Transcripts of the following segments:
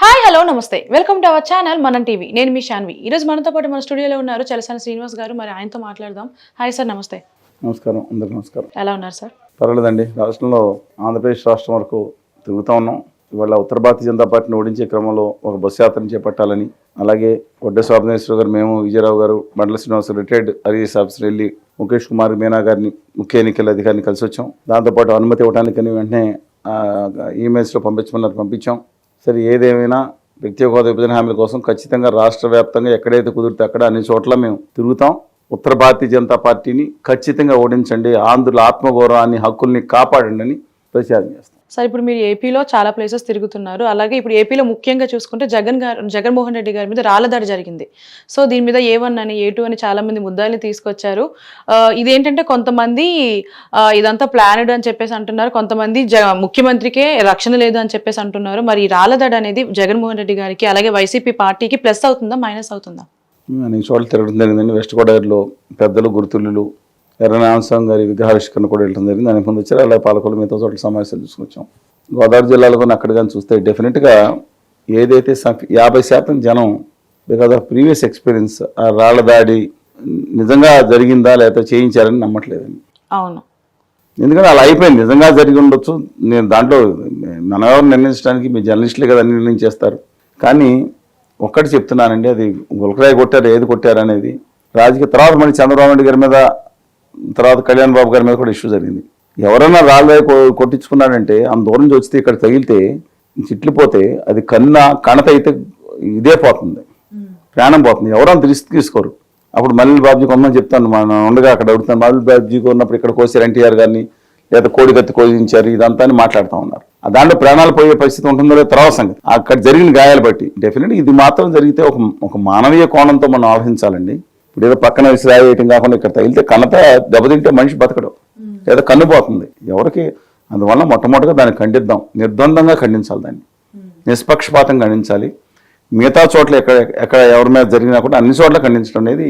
Hi hello నమస్తే welcome to our channel మనం TV నేను మీ శాన్వి ఈ రోజు మనతో పాటు మన స్టూడియోలో ఉన్నారు చలసాని శ్రీనివాస్ గారు మరి ఆయనతో మాట్లాడదాం హాయ్ సార్ నమస్తే నమస్కారం అందరికీ నమస్కారం ఎలా ఉన్నారు సార్ పర్వాలేదండి రాష్ట్రంలో ఆంధ్రప్రదేశ్ రాష్ట్రం వరకు తిరుగుతూ ఉన్నాం ఇవాళ ఉత్తర భారతీయ జనతా పార్టీని ఓడించే క్రమంలో ఒక బస్సు యాత్రను చేపట్టాలని అలాగే వడ్డే శోభనేశ్వర గారు మేము విజయరావు గారు మండల శ్రీనివాస్ రిటైర్డ్ ఐఏఎస్ ఆఫీసర్ వెళ్ళి ముఖేష్ కుమార్ మీనా గారిని ముఖ్య ఎన్నికల అధికారిని కలిసి వచ్చాం దాంతోపాటు అనుమతి ఇవ్వడానికని వెంటనే ఈమెయిల్స్లో పంపించాం సరే ఏదేమైనా వ్యక్తిగత హోదా విభజన హామీల కోసం ఖచ్చితంగా రాష్ట్ర వ్యాప్తంగా ఎక్కడైతే కుదిరితే అక్కడ అన్ని చోట్ల మేము తిరుగుతాం ఉత్తర భారతీయ జనతా పార్టీని ఖచ్చితంగా ఓడించండి ఆంధ్రుల ఆత్మగౌరవాన్ని హక్కుల్ని కాపాడండి అని ప్రచారం చేస్తాం సార్ ఇప్పుడు మీరు ఏపీలో చాలా ప్లేసెస్ తిరుగుతున్నారు అలాగే ఇప్పుడు ఏపీలో ముఖ్యంగా చూసుకుంటే జగన్మోహన్ రెడ్డి గారి మీద రాళ్లదాడి జరిగింది సో దీని మీద A1 అని A2 అని చాలా మంది ముద్దాయిల్ని తీసుకొచ్చారు ఇదేంటంటే కొంతమంది ఇదంతా ప్లానెడ్ అని చెప్పేసి అంటున్నారు కొంతమంది ముఖ్యమంత్రికే రక్షణ లేదు అని చెప్పేసి అంటున్నారు మరి ఈ రాళ్లదాడి అనేది జగన్మోహన్ రెడ్డి గారికి అలాగే వైసీపీ పార్టీకి ప్లస్ అవుతుందా మైనస్ అవుతుందా అనేక చోట్ల తిరగడం జరిగిందండి వెస్ట్ గోదావరిలో పెద్దలు గుర్తులు ఎర్రనాంసం గారి విగ్రహావిష్కరణ కూడా వెళ్ళడం జరిగింది దాని ముందు వచ్చారు అలాగే పాలకొల్లు మిగతా చోట్ల సమావేశాలు చూసుకొచ్చాం గోదావరి జిల్లాలో కానీ అక్కడ కానీ చూస్తే డెఫినెట్గా ఏదైతే 50% జనం బికాజ్ ఆఫ్ ప్రీవియస్ ఎక్స్పీరియన్స్ ఆ రాళ్ల దాడి నిజంగా జరిగిందా లేకపోతే చేయించారని నమ్మట్లేదండి అవును ఎందుకంటే అలా అయిపోయింది నిజంగా జరిగి ఉండొచ్చు నేను దాంట్లో మన ఎవరు నిర్ణయించడానికి మీ జర్నలిస్టులే కదా అన్ని నిర్ణయించేస్తారు కానీ ఒక్కటి చెప్తున్నానండి అది గులకరాయి కొట్టారు ఏది కొట్టారు అనేది రాజకీయ తర్వాత మళ్ళీ చంద్రబాబు నాయుడు గారి మీద తర్వాత కళ్యాణ్ బాబు గారి మీద కూడా ఇష్యూ జరిగింది ఎవరైనా రాళ్ళ కొట్టించుకున్నాడంటే అంత దూరం నుంచి వచ్చితే ఇక్కడ తగిలితే చిట్లిపోతే అది కణత అయితే ఇదే పోతుంది ప్రాణం పోతుంది ఎవరైనా తీసుకోరు అప్పుడు మల్లెల బాబుజీ కొంతమంది చెప్తాను మనం ఉండగా అక్కడ అడుగుతాను మల్లెల బాబుజీకి ఉన్నప్పుడు ఇక్కడ కోసారు ఎన్టీఆర్ గారిని లేదా కోడికత్తి కోయించారు ఇదంతా అని మాట్లాడుతూ ఉన్నారు దాంట్లో ప్రాణాలు పోయే పరిస్థితి ఉంటుందో లేదో తర్వాత సంగతి అక్కడ జరిగిన గాయాలు బట్టి డెఫినెట్గా ఇది మాత్రం జరిగితే ఒక మానవీయ కోణంతో మనం ఆలోచించాలండి ఇప్పుడు ఏదో పక్కన విసిరాయి వేయటం కాకుండా ఇక్కడ తగిలితే కన్నత దెబ్బతింటే మనిషి బతకడం లేదా కన్ను పోతుంది ఎవరికి అందువల్ల మొట్టమొదటిగా దాన్ని ఖండిద్దాం నిర్ద్వందంగా ఖండించాలి దాన్ని నిష్పక్షపాతంగా ఖండించాలి మిగతా చోట్ల ఎక్కడ ఎవరి మీద జరిగినా కూడా అన్ని చోట్ల ఖండించడం అనేది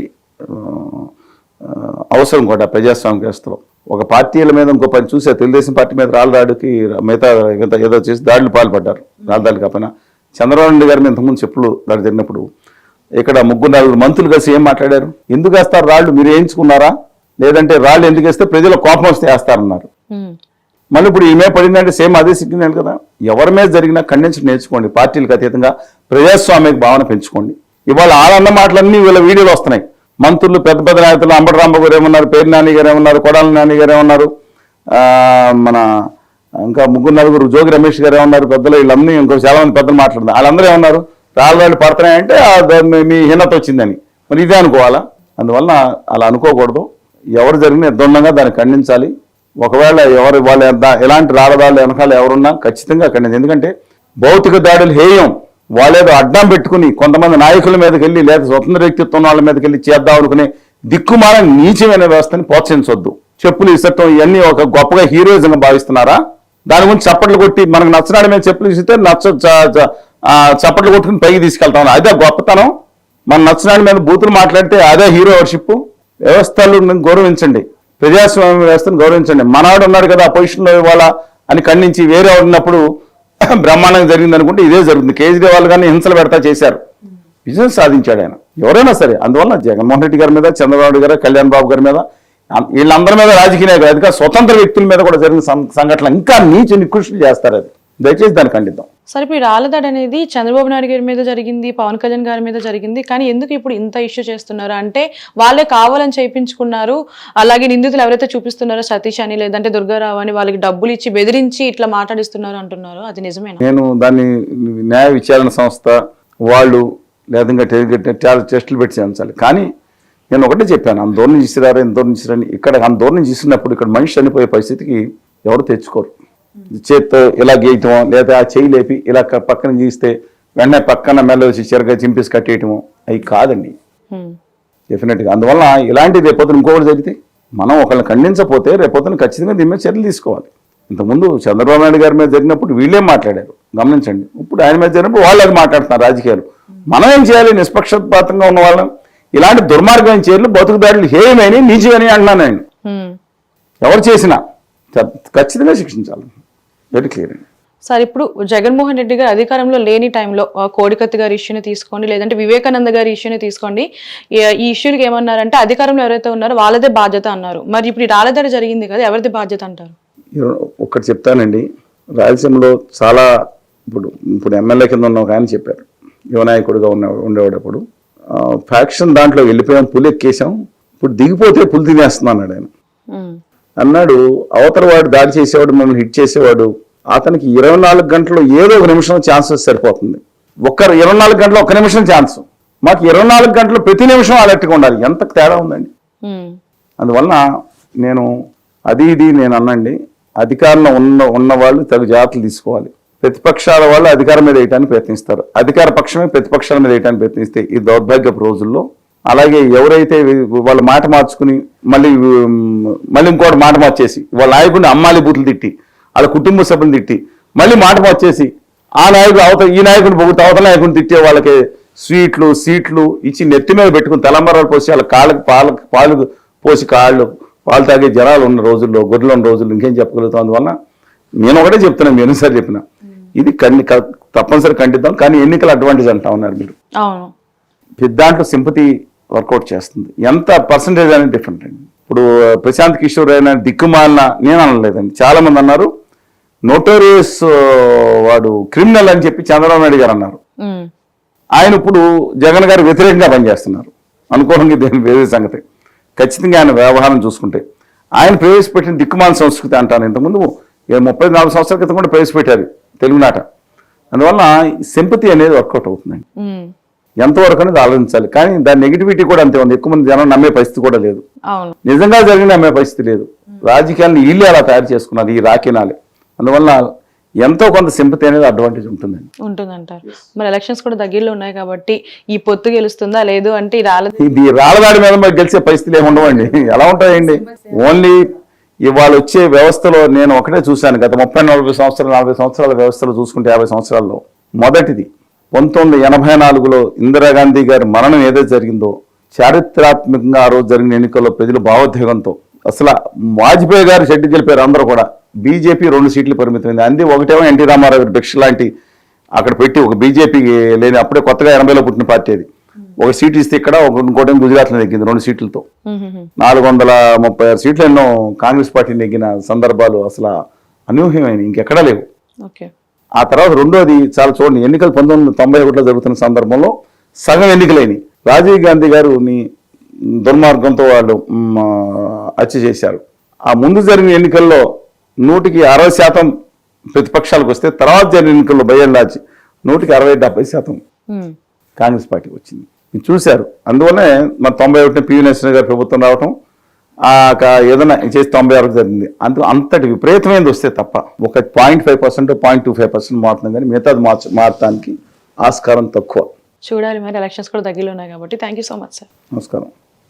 అవసరం కూడా ప్రజాస్వామ్య వ్యవస్థలో ఒక పార్టీల మీద ఇంకో పని చూసే తెలుగుదేశం పార్టీ మీద రాళ్ళ దాడికి మిగతా ఏదో చేసి దాడులు పాల్పడ్డారు రాళ్ళ దాడి కాకపోయినా చంద్రబాబు నాయుడు గారి మీద ఇంతకుముందు చెప్పులు దాడి జరిగినప్పుడు ఇక్కడ 3-4 మంత్రులు కలిసి ఏం మాట్లాడారు ఎందుకు వేస్తారు రాళ్ళు మీరు వేయించుకున్నారా లేదంటే రాళ్ళు ఎందుకు వేస్తే ప్రజల కోపం వస్తే వేస్తారన్నారు మళ్ళీ ఇప్పుడు ఈమె పడిందంటే సేమ్ అదే సిగ్నల్ కదా ఎవరి మీద జరిగినా ఖండించి నేర్చుకోండి పార్టీలకు అతీతంగా ప్రజాస్వామ్య భావన పెంచుకోండి ఇవాళ ఆనంద మాటలన్నీ వీళ్ళ వీడియోలు వస్తున్నాయి మంత్రులు పెద్ద నాయకులు అంబటి రాంబాబు గారు ఏమన్నారు పేరు నాని గారు ఏమన్నారు కొడాల నాని గారు ఏమన్నారు మన ఇంకా 3-4 జోగి రమేష్ గారు ఏమన్నారు పెద్దలు వీళ్ళన్నీ ఇంకో చాలా మంది పెద్దలు మాట్లాడుతున్నారు వాళ్ళందరూ ఏమన్నారు రాళ్ళు పడుతున్నాయంటే మీ హీనత వచ్చిందని మరి ఇదే అనుకోవాలా అందువల్ల అలా అనుకోకూడదు ఎవరు జరిగిన నిర్ద్వందంగా దాన్ని ఖండించాలి ఒకవేళ వాళ్ళు ఎలాంటి రాళ్ళదాళ్ళు వెనకాల ఎవరున్నా ఖచ్చితంగా ఖండించాలి ఎందుకంటే భౌతిక దాడులు హేయం వాళ్ళేదో అడ్డం పెట్టుకుని కొంతమంది నాయకుల మీదకి వెళ్ళి లేదా స్వతంత్ర వ్యక్తిత్వం వాళ్ళ మీదకి వెళ్ళి చేద్దాం అనుకునే దిక్కుమాల నీచమైన వ్యవస్థని ప్రోత్సహించొద్దు చెప్పులు ఇసట్టం ఇవన్నీ ఒక గొప్పగా హీరోయిజంగా భావిస్తున్నారా దాని గురించి చప్పట్లు కొట్టి మనకు నచ్చనాడి మీద చెప్పులు ఇస్తే చప్పట్లు కొట్టుకుని పైకి తీసుకెళ్తాం అదే గొప్పతనం మన నచ్చనాడి మీద బూతులు మాట్లాడితే అదే హీరో వర్షిప్ వ్యవస్థలను గౌరవించండి ప్రజాస్వామ్య వ్యవస్థను గౌరవించండి మనవాడు ఉన్నాడు కదా ఆ పొజిషన్లో ఇవ్వాలా అని ఖండించి వేరే ఉన్నప్పుడు బ్రహ్మాండంగా జరిగింది అనుకుంటే ఇదే జరుగుతుంది కేజ్రీవాల్ గారిని హింసలు పెడతా చేశారు బిజినెస్ సాధించాడు ఆయన ఎవరైనా సరే అందువల్ల జగన్మోహన్ రెడ్డి గారి మీద చంద్రబాబు గారు కళ్యాణ్ బాబు గారి మీద వీళ్ళందరి మీద రాజకీయ నాయకులు అది స్వతంత్ర వ్యక్తుల మీద కూడా జరిగిన సంఘటనలు ఇంకా నికృష్టులు చేస్తారు అది దయచేసి దాన్ని ఖండిద్దాం సరే ఇప్పుడు రాళ్ళదాడి అనేది చంద్రబాబు నాయుడు గారి మీద జరిగింది పవన్ కళ్యాణ్ గారి మీద జరిగింది కానీ ఎందుకు ఇప్పుడు ఇంత ఇష్యూ చేస్తున్నారు అంటే వాళ్ళే కావాలని చేయించుకున్నారు అలాగే నిందితులు ఎవరైతే చూపిస్తున్నారో సతీష్ అని లేదంటే దుర్గారావు అని వాళ్ళకి డబ్బులు ఇచ్చి బెదిరించి ఇట్లా మాట్లాడిస్తున్నారు అంటున్నారు అది నిజమేనా నేను దాన్ని న్యాయ విచారణ సంస్థ వాళ్ళు లేదా చాలా టెస్టులు పెట్టి చేయించాలి కానీ నేను ఒకటే చెప్పాను ఆందోళన చేసిరారు ఎంతోరణ చేసిరని ఇక్కడ ఆందోళన చేసినప్పుడు ఇక్కడ మనిషి చనిపోయే పరిస్థితికి ఎవరు తెచ్చుకోరు చేత్తో ఇలా గీయటమో లేదా ఆ చేయి లేపి ఇలా పక్కన గీస్తే వెంటనే పక్కన మెల్ల వచ్చి చిరగా చింపేసి కట్టేయటమో అవి కాదండి డెఫినెట్గా అందువల్ల ఇలాంటి రేపొద్దున ఇంకొకటి జరిగితే మనం ఒకళ్ళని ఖండించకపోతే రేపొద్దున ఖచ్చితంగా దీని మీద చర్యలు తీసుకోవాలి ఇంతకుముందు చంద్రబాబు నాయుడు గారి మీద జరిగినప్పుడు వీళ్ళేం మాట్లాడారు గమనించండి ఇప్పుడు ఆయన మీద జరిగినప్పుడు వాళ్ళు అది మాట్లాడుతున్నారు రాజకీయాలు మనం ఏం చేయాలి నిష్పక్షపాతంగా ఉన్న వాళ్ళం ఇలాంటి దుర్మార్గమైన చర్యలు బతుకుదారులు హేయమని నీచమని అంటున్నాను నేను ఎవరు చేసినా ఖచ్చితంగా శిక్షించాలి వెరీ క్లియర్ అండి సార్ ఇప్పుడు జగన్మోహన్ రెడ్డి గారు అధికారంలో లేని టైంలో కోడికత్తి గారి ఇష్యూని తీసుకోండి, లేదంటే వివేకానంద గారి ఇష్యూని తీసుకోండి, ఈ ఇష్యూకి ఏమన్నారంటే అధికారంలో ఎవరైతే ఉన్నారో వాళ్ళదే బాధ్యత అన్నారు. మరి ఇప్పుడు ఈ రాళ్ళదాడి జరిగింది కదా, ఎవరిది బాధ్యత అంటారు? ఒకటి చెప్తానండి, రాయలసీమలో చాలా ఇప్పుడు ఎమ్మెల్యే కింద ఉన్న ఒక ఆయన చెప్పారు, యువనాయకుడిగా ఉండేవాడు అప్పుడు, ఫ్యాక్షన్ దాంట్లో వెళ్ళిపోయాం, పులి ఎక్కేసాం, ఇప్పుడు దిగిపోతే పులి తినేస్తున్నాను అన్నాడు ఆయన. అన్నాడు అవతల వాడు దాడి చేసేవాడు, మమ్మల్ని హిట్ చేసేవాడు, అతనికి 24 గంటలు ఏదో ఒక నిమిషం ఛాన్సెస్ సరిపోతుంది. 24 గంటలు 1 నిమిషం ఛాన్స్, మాకు 24 గంటలు ప్రతి నిమిషం అలర్ట్గా ఉండాలి. ఎంత తేడా ఉందండి. అందువలన నేను నేను అన్నండి, అధికారంలో ఉన్న వాళ్ళు తగు జాగ్రత్తలు తీసుకోవాలి. ప్రతిపక్షాల వాళ్ళు అధికారం మీద వేయడానికి ప్రయత్నిస్తారు, అధికార పక్షమే ప్రతిపక్షాల మీద వేయడానికి ప్రయత్నిస్తే ఈ దౌర్భాగ్యపు రోజుల్లో, అలాగే ఎవరైతే వాళ్ళ మాట మార్చుకుని మళ్ళీ ఇంకోటి మాట మార్చేసి వాళ్ళ నాయకుడిని అమ్మాలి బూతులు తిట్టి, వాళ్ళ కుటుంబ సభ్యులు తిట్టి, మళ్ళీ మాట మార్చేసి ఆ నాయకుడు ఈ నాయకుడిని పొగుతూ అవతల నాయకుడిని తిట్టే వాళ్ళకి సీట్లు ఇచ్చి నెత్తి మీద పెట్టుకుని తలంబరాలు పోసి వాళ్ళ కాళ్ళకి పాలు పోసి పాలు తాగే జనాలు ఉన్న రోజుల్లో, గొడ్లు ఉన్న రోజుల్లో ఇంకేం చెప్పగలుగుతాం. అందువల్ల నేను ఒకటే చెప్తున్నాను, మీరు ఎన్నిసార్లు చెప్పిన ఇది తప్పనిసరి ఖండిద్దాం. కానీ ఎన్నికల అడ్వాంటేజ్ అంటా ఉన్నారు మీరు, దాంట్లో సింపతి వర్కౌట్ చేస్తుంది. ఎంత పర్సంటేజ్ అనేది డిఫరెంట్ అండి. ఇప్పుడు ప్రశాంత్ కిషోర్ అయినా దిక్కుమాలిన నేను అనలేదండి, చాలా మంది అన్నారు నోటోరియస్ వాడు క్రిమినల్ అని చెప్పి చంద్రబాబు నాయుడు గారు అన్నారు. ఆయన ఇప్పుడు జగన్ గారు వ్యతిరేకంగా పనిచేస్తున్నారు అనుకోవడం వేరే సంగతి. ఖచ్చితంగా ఆయన వ్యవహారం చూసుకుంటే ఆయన ప్రవేశపెట్టిన దిక్కుమాల సంస్కృతి అంటాను. ఇంతకుముందు 34 సంవత్సరాల క్రితం కూడా ప్రవేశపెట్టారు తెలుగునాట. అందువల్ల సింపతి అనేది వర్కౌట్ అవుతుందండి. ఎంతవరకు అనేది ఆలోచించాలి. కానీ దాని నెగిటివిటీ కూడా అంతే ఉంది, ఎక్కువ మంది జనం నమ్మే పరిస్థితి కూడా లేదు, నిజంగా జరిగిన నమ్మే పరిస్థితి లేదు. రాజకీయాలను వీళ్ళే అలా తయారు చేసుకున్నారు, ఈ రాకినాలే. అందువల్ల ఎంతో కొంత సింపతి అనేది అడ్వాంటేజ్ ఉంటుందంటారు. మరి ఎలక్షన్స్ కూడా దగ్గరలో ఉన్నాయి కాబట్టి ఈ పొత్తు గెలుస్తుందా లేదు అంటే ఈ రాళ్ళదాడి మీద మరి గెలిచే పరిస్థితులు ఏమి ఉండవండి. ఎలా ఉంటాయండి? ఓన్లీ ఇవాళ వచ్చే వ్యవస్థలో నేను ఒకటే చూశాను, గత 30-40 సంవత్సరాలు 40 సంవత్సరాల వ్యవస్థలో చూసుకుంటే 50 సంవత్సరాల్లో మొదటిది 1984లో ఇందిరాగాంధీ గారి మరణం ఏదైతే జరిగిందో, చారిత్రాత్మకంగా ఆ రోజు జరిగిన ఎన్నికల్లో ప్రజలు భావోద్వేగంతో అసలు వాజ్పేయి గారు షెడ్డు గెలిపారు, అందరూ కూడా. బీజేపీ 2 సీట్లు పరిమితమైంది. అంది ఒకటేమో ఎన్టీ రామారావు గారి భిక్ష లాంటి అక్కడ పెట్టి ఒక బీజేపీ లేని అప్పుడే కొత్తగా 80లో పుట్టిన పార్టీ అది. ఒక సీట్ ఇస్తే ఇక్కడ ఇంకోటి గుజరాత్లో నెగ్గింది 2 సీట్లతో. 436 సీట్లు ఎన్నో కాంగ్రెస్ పార్టీ నెగ్గిన సందర్భాలు అసలు అనూహ్యమైన ఇంకెక్కడా లేవు. ఆ తర్వాత రెండోది చాలా చూడండి, ఎన్నికలు 1991లో జరుగుతున్న సందర్భంలో సగం ఎన్నికలేని రాజీవ్ గాంధీ గారుని దుర్మార్గంతో వాళ్ళు హత్య చేశారు. ఆ ముందు జరిగిన ఎన్నికల్లో 160% ప్రతిపక్షాలకు వస్తే తర్వాత జరిగిన ఎన్నికల్లో బయ్యలాచి 60-70% కాంగ్రెస్ పార్టీకి వచ్చింది. మీరు చూశారు. అందువల్లే మన 91 పివి నరసింహ గారి ప్రభుత్వం రావటం, ఏదైనా చేసి 96 జరిగింది. అంతటి విపరీతమైనది వస్తే తప్ప ఒక 0.5% 0.25% మారుతుంది, కానీ మిగతాది మారటానికి ఆస్కారం తక్కువ. చూడాలి. మరి ఎలక్షన్స్ కూడా దగ్గరలో ఉన్నాయి కాబట్టి thank you so much sir. నమస్కారం.